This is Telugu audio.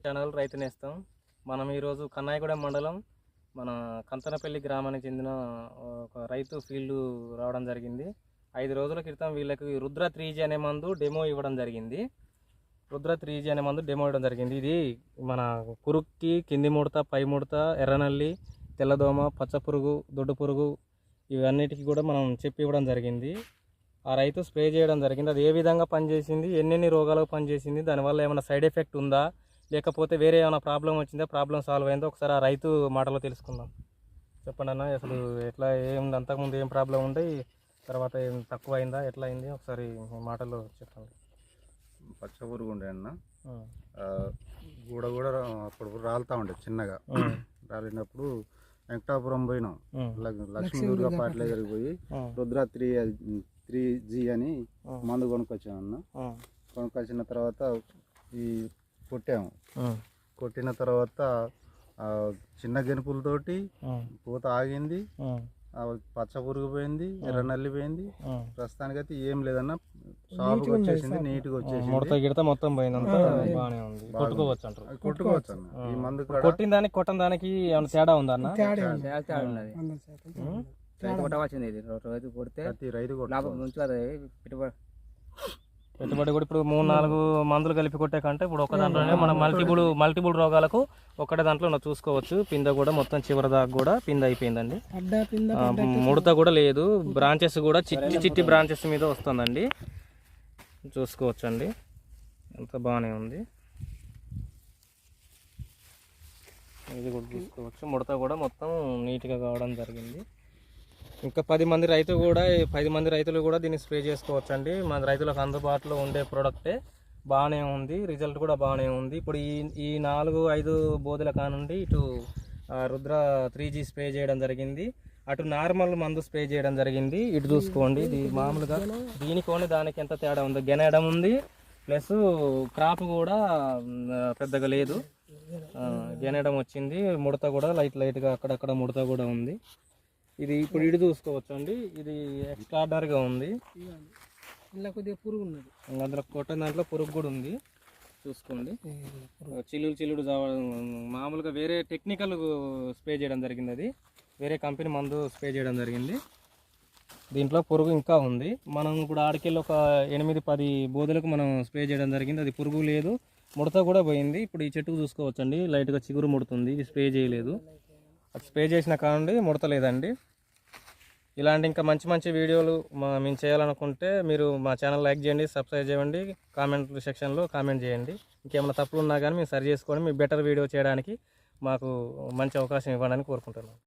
ఛానల్ రైతు నేస్తం. మనం ఈరోజు కన్నాయిగూడెం మండలం మన కంతనపల్లి గ్రామానికి చెందిన ఒక రైతు ఫీల్డ్ రావడం జరిగింది. 5 రోజుల క్రితం వీళ్ళకి రుద్ర 3G అనే మందు డెమో ఇవ్వడం జరిగింది. ఇది మన పురుగుకి కింది ముడత, పై ముడత, ఎర్రనల్లి, తెల్లదోమ, పచ్చ పురుగు, దొడ్డు పురుగు ఇవన్నిటికీ కూడా మనం చెప్పి ఇవ్వడం జరిగింది. ఆ రైతు స్ప్రే చేయడం జరిగింది. అది ఏ విధంగా పనిచేసింది, ఎన్నెన్ని రోగాలకు పనిచేసింది, దానివల్ల ఏమైనా సైడ్ ఎఫెక్ట్ ఉందా, లేకపోతే వేరే ఏమైనా ప్రాబ్లం వచ్చిందా, ప్రాబ్లం సాల్వ్ అయిందో ఒకసారి ఆ రైతు మాటలో తెలుసుకుందాం. చెప్పండి అన్న, అసలు ఎట్లా ఏముంది, అంతకుముందు ఏం ప్రాబ్లం ఉండే, తర్వాత ఏం తక్కువ అయిందా, ఎట్లా అయింది ఒకసారి మాటల్లో చెప్పండి. పచ్చ పురుగు ఉండే అన్న, కూడా అప్పుడు రాలుతూ ఉండే చిన్నగా. రాలినప్పుడు వెంకటాపురం పోయినాం, లక్ష్మీ దుర్గా పాటల దగ్గరికి పోయి రుద్ర 3G అని మందు కొనుక్కొచ్చామన్న. కొనుక్కొచ్చిన తర్వాత ఈ కొట్టాము. కొట్టిన తర్వాత చిన్న గెనుపులతోటి పూత ఆగింది, పచ్చ పురుగు పోయింది, ఎర్ర నల్లి పోయింది. ప్రస్తుతానికి అయితే ఏం లేదన్న, సాఫ్గా వచ్చేసింది, నీట్గా వచ్చేసింది, మొత్తం పోయిందంతా బాగానే ఉంది. కొట్టుకోవచ్చు అన్న. ఈ మందు కొట్టిన దానికి కొట్టని దానికి ఏమైనా తేడా ఉందా అన్న? పెట్టుబడి కూడా ఇప్పుడు 3-4 మందులు కలిపి కొట్టే కంటే ఇప్పుడు ఒక దాంట్లోనే మనం మల్టిపుల్ రోగాలకు ఒకటే దాంట్లో చూసుకోవచ్చు. పింద కూడా మొత్తం చివరి దాకా కూడా పింద అయిపోయిందండి. ముడత కూడా లేదు, బ్రాంచెస్ కూడా చిట్టి బ్రాంచెస్ మీద వస్తుందండి. చూసుకోవచ్చు అండి, అంత బాగానే ఉంది. ఇది కూడా చూసుకోవచ్చు, ముడత కూడా మొత్తం నీట్గా కావడం జరిగింది. ఇంకా 10 మంది రైతులు కూడా దీన్ని స్ప్రే చేసుకోవచ్చు అండి. మన రైతులకు అందుబాటులో ఉండే ప్రోడక్టే, బాగానే ఉంది, రిజల్ట్ కూడా బాగానే ఉంది. ఇప్పుడు ఈ 4-5 బోధల కానుండి ఇటు రుద్ర 3G స్ప్రే చేయడం జరిగింది, అటు నార్మల్ మందు స్ప్రే చేయడం జరిగింది. ఇటు చూసుకోండి, ఇది మామూలుగా దీనికోని దానికి ఎంత తేడా ఉంది. గెనడం ఉంది, ప్లస్ క్రాప్ కూడా పెద్దగా లేదు, గెనడం వచ్చింది. ముడత కూడా లైట్గా అక్కడక్కడ ముడత కూడా ఉంది. ఇది ఇప్పుడు ఇటు చూసుకోవచ్చు అండి, ఇది ఎక్స్ట్రాడనరీగా ఉంది. కొద్దిగా పురుగు ఉన్నది, అందులో కొట్టిన దాంట్లో పురుగు కూడా ఉంది. చూసుకోండి, చిల్లుడు మామూలుగా వేరే టెక్నికల్ స్ప్రే చేయడం జరిగింది, అది వేరే కంపెనీ మందు స్ప్రే చేయడం జరిగింది. దీంట్లో పురుగు ఇంకా ఉంది. మనం ఇప్పుడు ఆడికెళ్ళి ఒక 8-10 బోధలకు మనం స్ప్రే చేయడం జరిగింది, అది పురుగు లేదు, ముడత కూడా పోయింది. ఇప్పుడు ఈ చెట్టుకు చూసుకోవచ్చండి, లైట్గా చిగురు ముడుతుంది, ఇది స్ప్రే చేయలేదు. అది స్ప్రే చేసిన కానుండి ముడత లేదండి. ఇలాంటి ఇంకా మంచి వీడియోలు మేము చేయాలనుకుంటే మీరు మా ఛానల్ లైక్ చేయండి, సబ్స్క్రైబ్ చేయండి, కామెంట్ సెక్షన్లో కామెంట్ చేయండి. ఇంకేమైనా తప్పులు ఉన్నా కానీ మేము సరి చేసుకొని మీ బెటర్ వీడియో చేయడానికి మాకు మంచి అవకాశం ఇవ్వడానికి కోరుకుంటున్నాం.